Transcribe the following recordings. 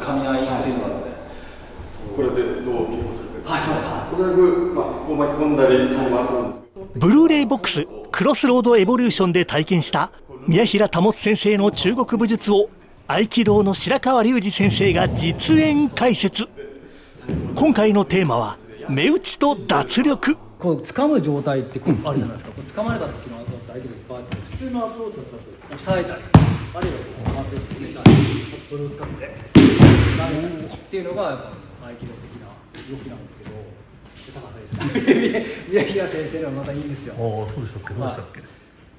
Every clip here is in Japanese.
掴み合いっていうのがあるので、これでどう結構するか、はいはいはい、おそらく、こう巻き込んだりもあると思うんですけど、ブルーレイボックスクロスロードエボリューションで体験した宮平保先生の中国武術を合気道の白川隆二先生が実演解説。今回のテーマは目打ちと脱力。こう掴む状態ってこうあるじゃないですか。こう掴まれた時の相手がいっぱいあって、普通のアプローチだったら押さえたり、あるいはこう関節つけたり、それを使って投げたりっていうのがやっぱ合気道的な動きなんですけど、高さですね。宮平先生のはまたいいんですよ。ああ、そうでしたっけ、どうでしたっけ。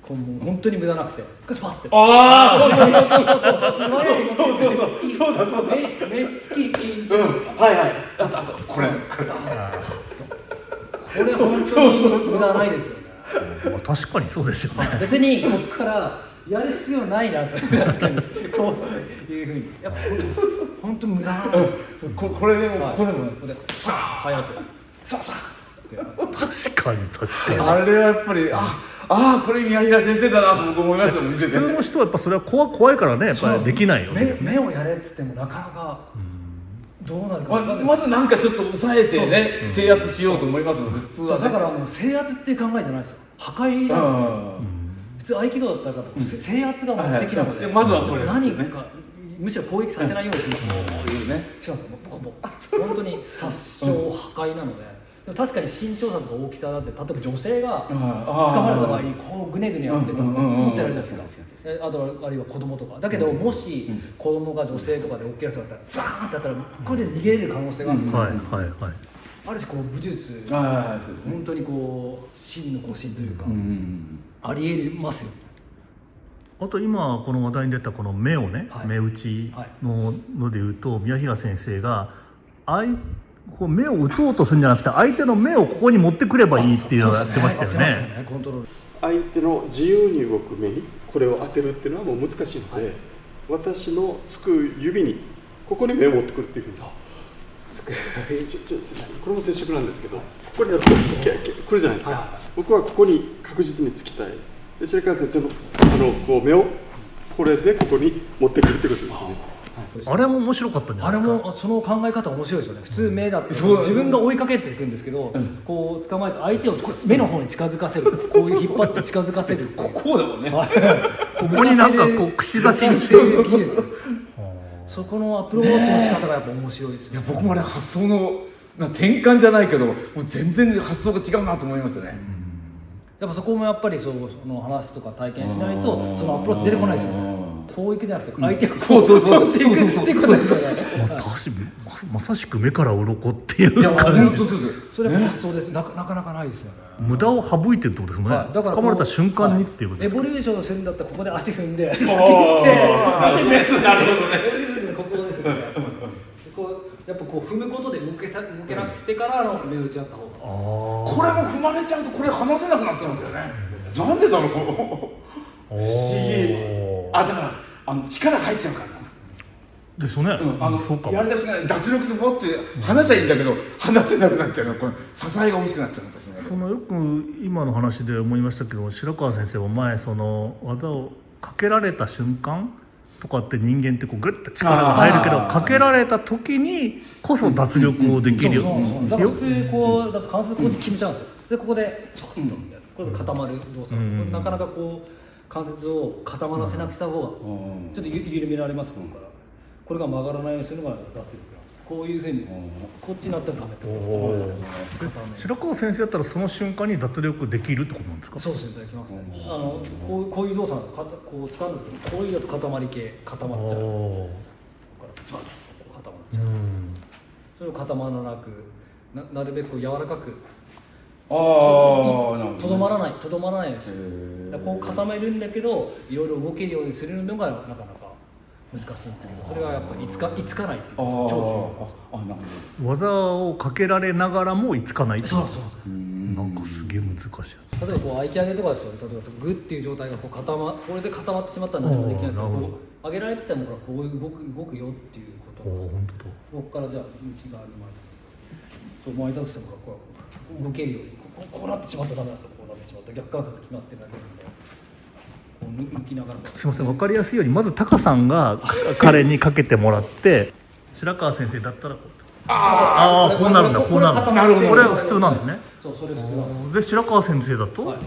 こうもう本当に無駄なくて、スパッて。ああ、そうそう目つき筋。はいはい、あとこれこれ本当に無駄ないですよね。確かにそうですよね。別にここからやる必要ないなと思うんですけど、こういうふうにやっぱ本当無駄なんですよ。これでも、ここでもここで早くさあ確かにあれはやっぱりこれ宮平先生だなと僕思いますよ、見てて。普通の人はやっぱそれは怖いからね、やっぱりできないよね。目をやれっつってもなかなかどうなるか分かんない。まずなんかちょっと抑えてね、制圧しようと思いますので、普通はね。だからもう制圧っていう考えじゃないですよ。破壊なんですよ。普通合気道だったら制圧が目的なので、まずはこれ何かむしろ攻撃させないようにします。違うんですよ。もう本当に殺傷破壊なので。でも確かに身長差とか大きさだって、例えば女性が掴まれた場合にこうグネグネやってたの持ってられるじゃないですか。あとあるいは子供とかだけど、もし子供が女性とかで大きな人だったらザーンってやったらこれで逃げれる可能性があるので、はいはいはい。ある種こう武術、本当にこう真の護身というか、ありえますよ。あと今この話題に出たこの目をね、目打ちのでいうと、宮平先生がこう目を打とうとするんじゃなくて、相手の目をここに持ってくればいいっていうのをやってましたよね。コントロール。相手の自由に動く目にこれを当てるっていうのはもう難しいので、私のつく指にここに目を持ってくるっていうふうにこれも接触なんですけど、ここにやると来るじゃないですか。僕はここに確実につきたい。で白川先生のこう目をこれでここに持ってくるってことですね。あれも面白かったんじゃないですか。あれもその考え方面白いですよね。普通目だって自分が追いかけていくんですけど、こう捕まえて相手を目の方に近づかせる、こういう引っ張って近づかせる、こうだもんね。ここになんかこう串刺しにしてる技術。そこのアプローチの仕方がやっぱ面白いですね。いや僕もあれ発想の転換じゃないけど、もう全然発想が違うなと思いますよね。やっぱそこもやっぱりその話とか体験しないとそのアプローチ出てこないですよね。こういくじゃなくて相手をこうっていくってことですよね。まさしく目から鱗っていう感じ。それは発想です。なかなかないですよね。無駄を省いてるってことですもんね。だから掴まれた瞬間にっていうことですか。エボリューションするんだったらここで足踏んで、なるほどね。ここですよね。やっぱこう踏むことで向けなくしてから目打ちやった方が。これも踏まれちゃうとこれ離せなくなっちゃうんだよね。なんでだろう。不思議。だから力入っちゃうからだな。ですよね。そうかも。やりだしない脱力で持って離せばいいんだけど離せなくなっちゃうの。この支えが欲しくなっちゃうんですね。よく今の話で思いましたけど、白川先生は前その技をかけられた瞬間とかって人間ってこうグッと力が入るけど、かけられた時にこそ脱力をできるよ。だから普通こうだと関節こっち決めちゃうんですよ。でここでちょっとこれで固まる動作。なかなかこう関節を固まらせなくした方がちょっと緩められますから。これが曲がらないようにするのが脱力。こういうふうにこっちになったらダメってこと。白川先生だったらその瞬間に脱力できるってことなんですか。そうですね、できますね。こういう動作こう掴んだ時にこういうだと固まっちゃう。ここからズバッと固まっちゃう。それを固まらなくなるべく柔らかくとどまらないようにする。こう固めるんだけどいろいろ動けるようにするのがなかなか難しいんですけど、それがやっぱりいつかないっていう超技をかけられながらもいつかない。そうなんかすげえ難しい。例えばこう合気上げとかですよ。例えばグッっていう状態がこれで固まってしまったら何もできないですけど、上げられててもこういう動くよっていうことをここからじゃあ内側に巻いたとしてもこう動けるようにこうなってしまったらダメなんですよ。こうなってしまったら逆関節決まってるだけなんで。抜きながら。すみません、分かりやすいようにまずタカさんが彼にかけてもらって、白川先生だったらこうあああこうなるんだこうなるんだなるほどこれは普通なんですね。そうそれ普通なの。で白川先生だと、はい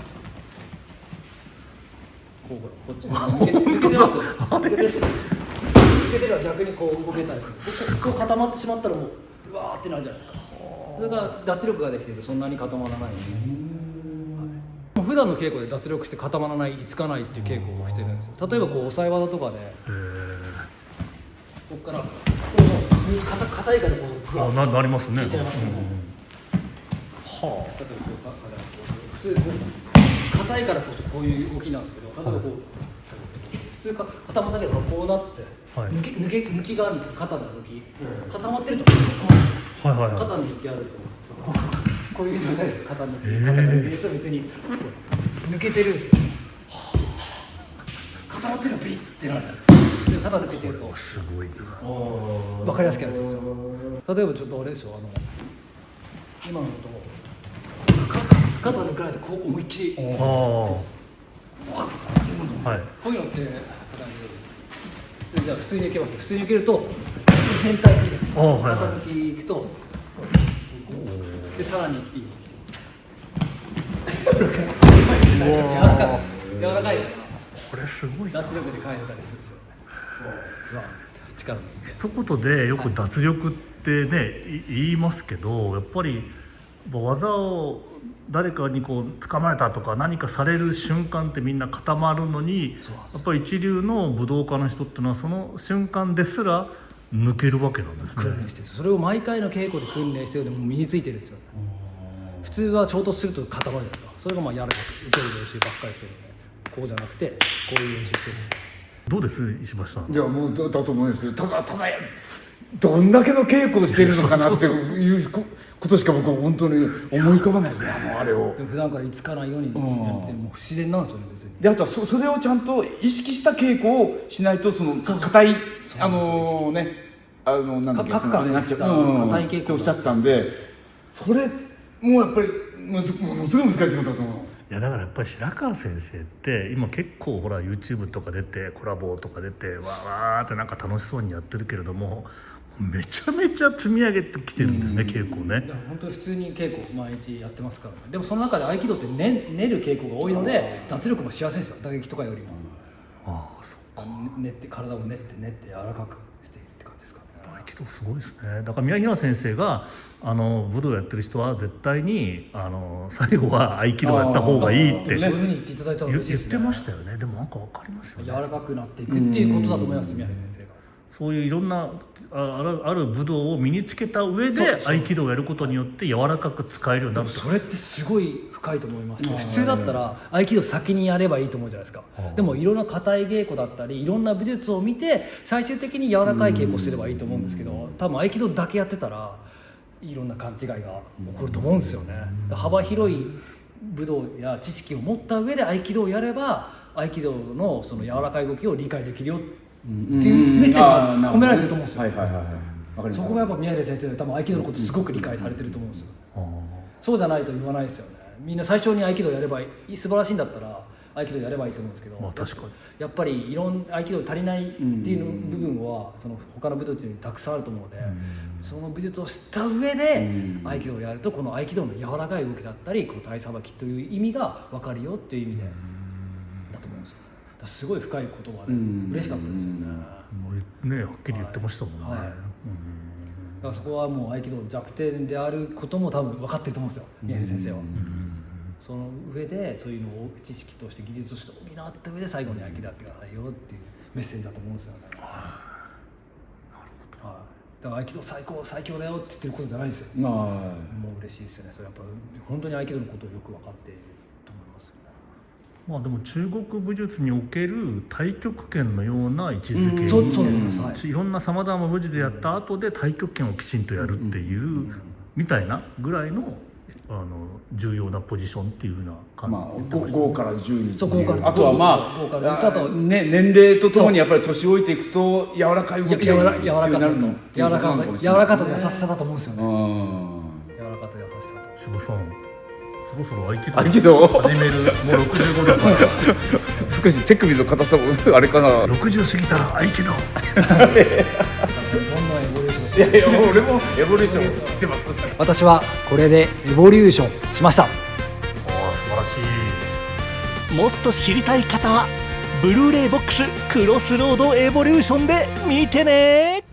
こうこっち抜けてますよ。抜けてるは逆にこう動けたりする。こう固まってしまったらもううわーってなるじゃないですか。それから脱力ができてるとそんなに固まらないので、はい、普段の稽古で脱力して固まらないつかないっていう稽古をしてるんですよ。例えばこう抑え技とかでここからこれもずっと硬いからこうグワッとなりますね。いっちゃいますよね。は例えばこう普通こう硬いからこそこういう動きなんですけど、例えばこう普通固まったけどこうなって、はい、抜きがあるんですよ。肩の抜き、固まってるとこうなんですよ。はいはいはい。肩の抜きあるとこういう状態ですよ。肩の抜き、肩の抜きと別に抜けてるんですよ。固まってるとビリッてなるじゃないですか。で肩抜けてるとすごいな。分かりやすくやるんですよ。例えばちょっとあれですよ、今のこと肩抜かないとこう思いっきりああはい。こういうのってじゃあ普通に受けます。普通に受けると全体的にはいはい肩抜きいくとでさらにいい柔らかいこれすごいな。脱力で返せたりするんですよ。力の一言でよく脱力ってね、言いますけど、やっぱり技を誰かにこう掴まれたとか何かされる瞬間ってみんな固まるのに、やっぱり一流の武道家の人っていうのはその瞬間ですら抜けるわけなんですね。訓練してる。それを毎回の稽古で訓練してるのでもう身についてるんですよ。普通は衝突すると固まるじゃないですか。それがまあ柔らかく受ける練習ばっかりしてるので、こうじゃなくてこういう練習してる。どうです石橋さん。いやもうだと思うんですよ。ただどんだけの稽古をしてるのかなっていうことしか僕は本当に思い浮かばないですね。あれをでも普段からいつかないようにやってもう不自然なんですよね別に。であとはそれをちゃんと意識した稽古をしないとその硬いなんだっけ各感なっちゃう硬い稽古っておっしゃってたんで、それもうやっぱりものすごい難しいことだと思う。いやだからやっぱり白川先生って今結構ほら YouTube とか出てコラボとか出てわーってなんか楽しそうにやってるけれども、めちゃめちゃ積み上げてきてるんですね、稽古をね。本当に普通に稽古毎日やってますからね。でもその中で合気道って練る稽古が多いので脱力もしやすいんですよ。打撃とかよりもああそっか。練って体を練って柔らかくしているって感じですかね。合気道すごいですね。だから宮平先生が武道やってる人は絶対に最後は合気道やった方がいいってそういうふうに言っていただいたら嬉しいですね。言ってましたよね。でもなんか分かりますよね。柔らかくなっていくっていうことだと思います。宮平先生がそういういろんなある武道を身につけた上で合気道をやることによって柔らかく使えるようになる。それってすごい深いと思います。普通だったら合気道先にやればいいと思うじゃないですか。でもいろんな硬い稽古だったりいろんな武術を見て最終的に柔らかい稽古をすればいいと思うんですけど、多分合気道だけやってたらいろんな勘違いが起こると思うんですよね。幅広い武道や知識を持った上で合気道をやれば合気道のその柔らかい動きを理解できるよっていうメッセージが込められてると思うんですよ。そこがやっぱ宮平先生は多分合気道のことすごく理解されてると思うんですよ。そうじゃないと言わないですよね。みんな最初に合気道やればいい、素晴らしいんだったら合気道やればいいと思うんですけど、確かにやっぱり合気道足りないっていう部分はその他の武術にたくさんあると思うので、その武術を知った上で合気道をやるとこの合気道の柔らかい動きだったりこの体さばきという意味が分かるよっていう意味でだと思うんですよ。だからすごい深い言葉で嬉しかったですよね。ね、はっきり言ってましたもんね。だからそこはもう合気道の弱点であることも多分分かってると思うんですよ、宮平先生は。その上でそういうのを知識として技術として補った上で最後に合気道やってくださいよっていうメッセージだと思うんですよね。なるほど。だから合気道最強だよって言ってることじゃないんですよ。もう嬉しいですよね。それやっぱ本当に合気道のことをよく分かっていると思いますよね。まあでも中国武術における太極拳のような位置づけ、そうです。いろんなさまざまな武術でやった後で太極拳をきちんとやるっていうみたいなぐらいの重要なポジションっていうふうな感じ。5から10にっていう。あとは年齢とともにやっぱり年老いていくと柔らかい動きが必要になるの。柔らかと優しさだと思うんですよね。柔らかと優しさと。渋さんそろそろ合気道を始めるもう65だから少し手首の硬さもあれかな。60過ぎたら合気道どんどんエボリューションしいやいや俺もエボリューションしてます私はこれでエボリューションしました。素晴らしい。もっと知りたい方はブルーレイボックスクロスロードエボリューションで見てね。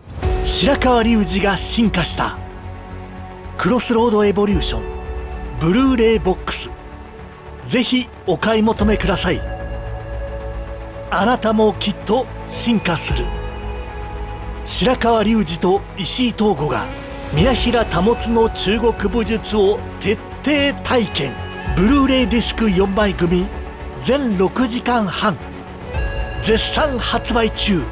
白川隆二が進化したクロスロードエボリューションブルーレイボックス、ぜひお買い求めください。あなたもきっと進化する。白川隆二と石井東吾が宮平保の中国武術を徹底体験。ブルーレイディスク4枚組全6時間半絶賛発売中。